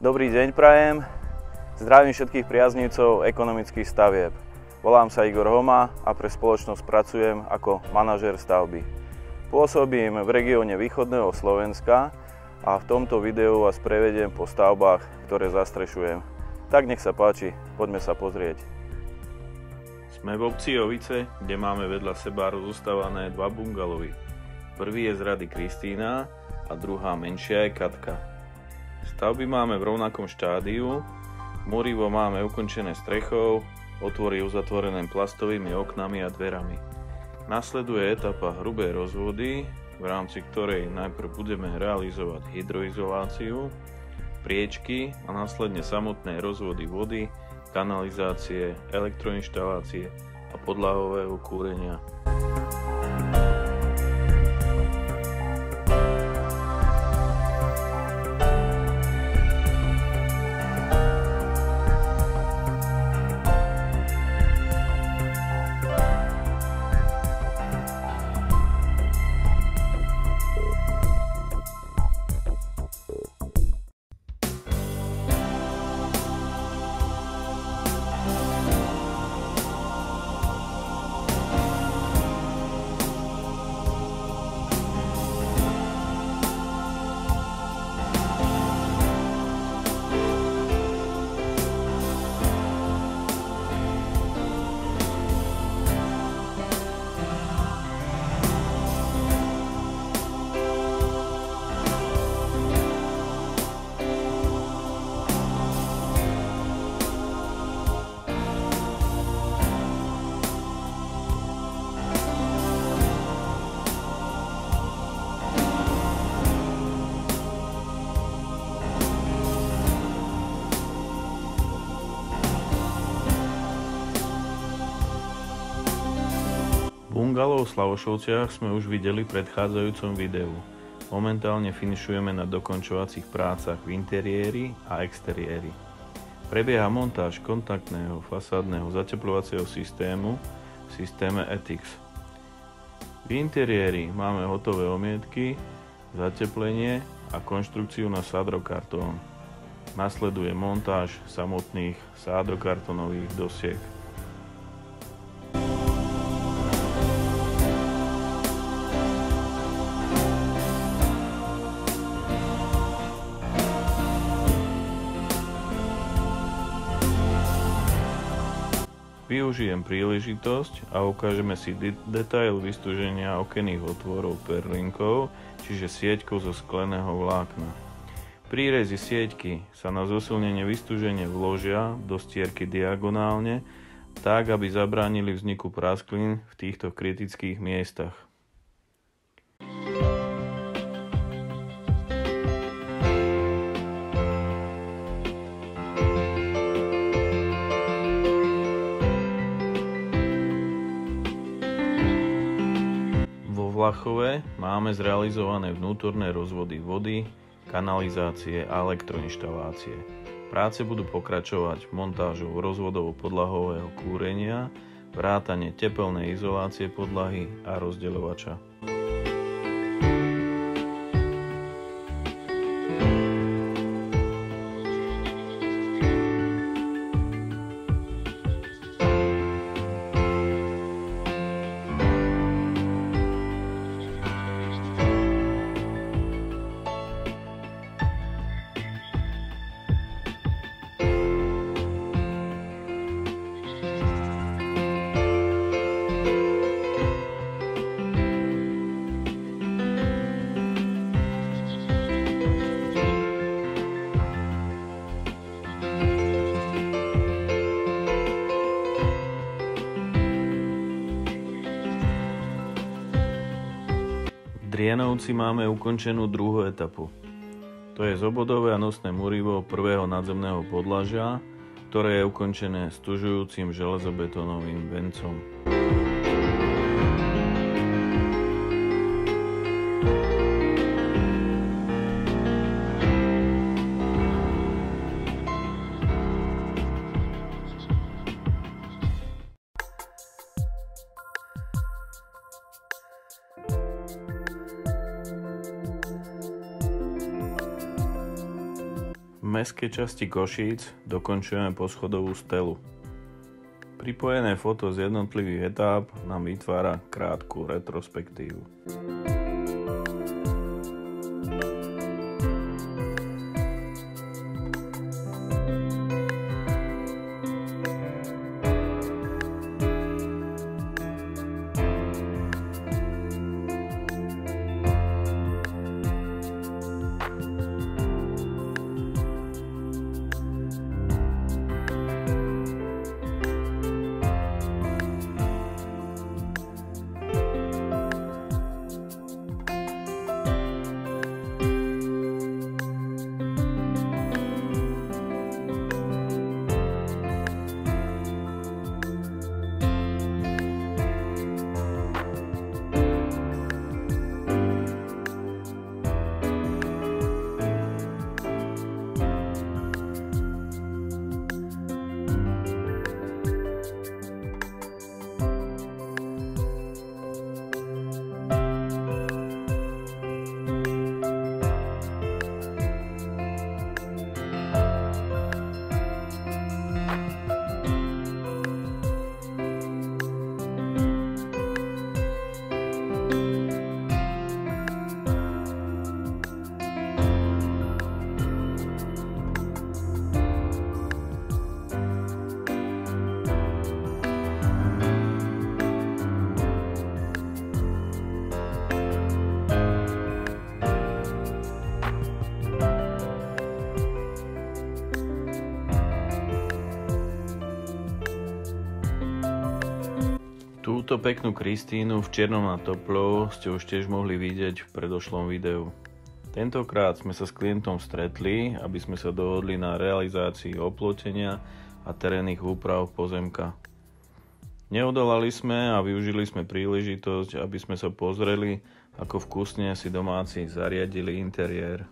Dobrý deň prajem, zdravím všetkých priaznivcov ekonomických stavieb. Volám sa Igor Homa a pre spoločnosť pracujem ako manažér stavby. Pôsobím v regióne východného Slovenska a v tomto videu vás prevediem po stavbách, ktoré zastrešujem. Tak nech sa páči, poďme sa pozrieť. Sme v obci Jovice, kde máme vedľa seba rozostavané dva bungalovy. Prvý je z rady Kristína a druhá menšia je Katka. Stavby máme v rovnakom štádiu, múrivo máme ukončené strechou, otvory uzatvorené plastovými oknami a dverami. Nasleduje etapa hrubé rozvody, v rámci ktorej najprv budeme realizovať hydroizoláciu, priečky a následne samotné rozvody vody, kanalizácie, elektroinštalácie a podlahového kúrenia. Bungalov v Slavošovciach sme už videli v predchádzajúcom videu. Momentálne finišujeme na dokončovacích prácach v interiéri a exteriéri. Prebieha montáž kontaktného fasádneho zatepľovacieho systému v systéme ETIX. V interiéri máme hotové omietky, zateplenie a konštrukciu na sádrokartón. Nasleduje montáž samotných sádrokartónových dosiek. Využijem príležitosť a ukážeme si detail vystúženia okenných otvorov perlinkou, čiže sieťkou zo skleného vlákna. Prírezy sieťky sa na zosilnenie vystúženia vložia do stierky diagonálne, tak aby zabránili vzniku prasklín v týchto kritických miestach. V Vlachove máme zrealizované vnútorné rozvody vody, kanalizácie a elektroinštalácie. Práce budú pokračovať montážou rozvodovo-podlahového kúrenia, vrátane tepelnej izolácie podlahy a rozdeľovača. V Drienovci máme ukončenú druhú etapu. To je zobodové a nosné múrivo prvého nadzemného podlažia, ktoré je ukončené stužujúcim železobetónovým vencom. V mestskej časti Košíc dokončujeme poschodovú stelu. Pripojené foto z jednotlivých etáp nám vytvára krátku retrospektívu. Túto peknú Kristínu v čiernom na topľou ste už tiež mohli vidieť v predošlom videu. Tentokrát sme sa s klientom stretli, aby sme sa dohodli na realizácii oplotenia a terénnych úprav pozemka. Neodolali sme a využili sme príležitosť, aby sme sa pozreli, ako vkusne si domáci zariadili interiér.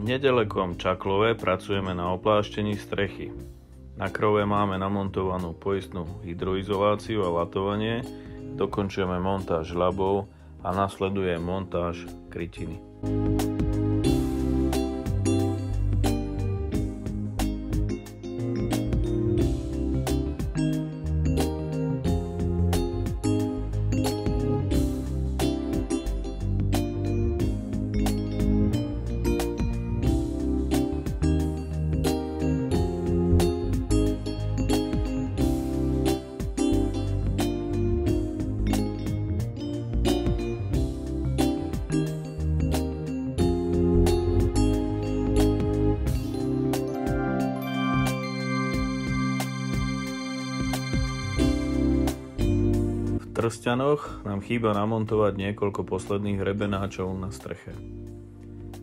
Nedalekom Čaklove pracujeme na opláštení strechy. Na krove máme namontovanú poistnú hydroizoláciu a latovanie, dokončujeme montáž žľabov a nasleduje montáž krytiny. V Trstianoch nám chýba namontovať niekoľko posledných hrebenáčov na streche.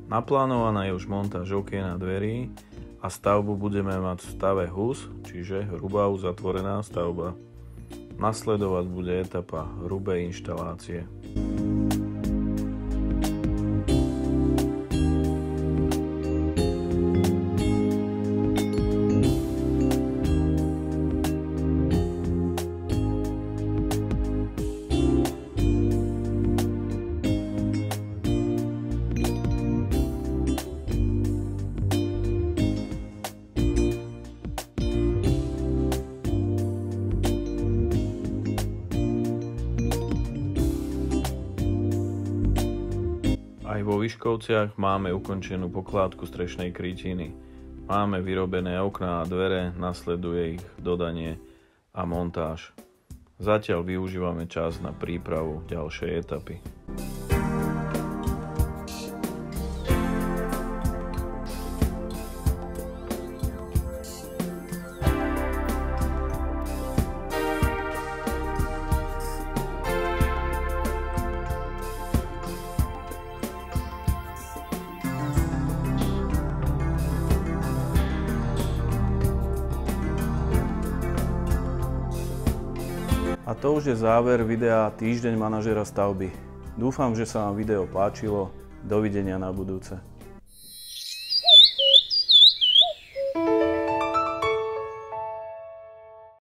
Naplánovaná je už montáž okien a dverí a stavbu budeme mať v stave hus, čiže hrubá uzatvorená stavba. Nasledovať bude etapa hrubej inštalácie. vo Vyškovciach máme ukončenú pokládku strešnej krytiny. Máme vyrobené okná a dvere, nasleduje ich dodanie a montáž. Zatiaľ využívame čas na prípravu ďalšej etapy. A to už je záver videa Týždeň manažera stavby. Dúfam, že sa vám video páčilo. Dovidenia na budúce.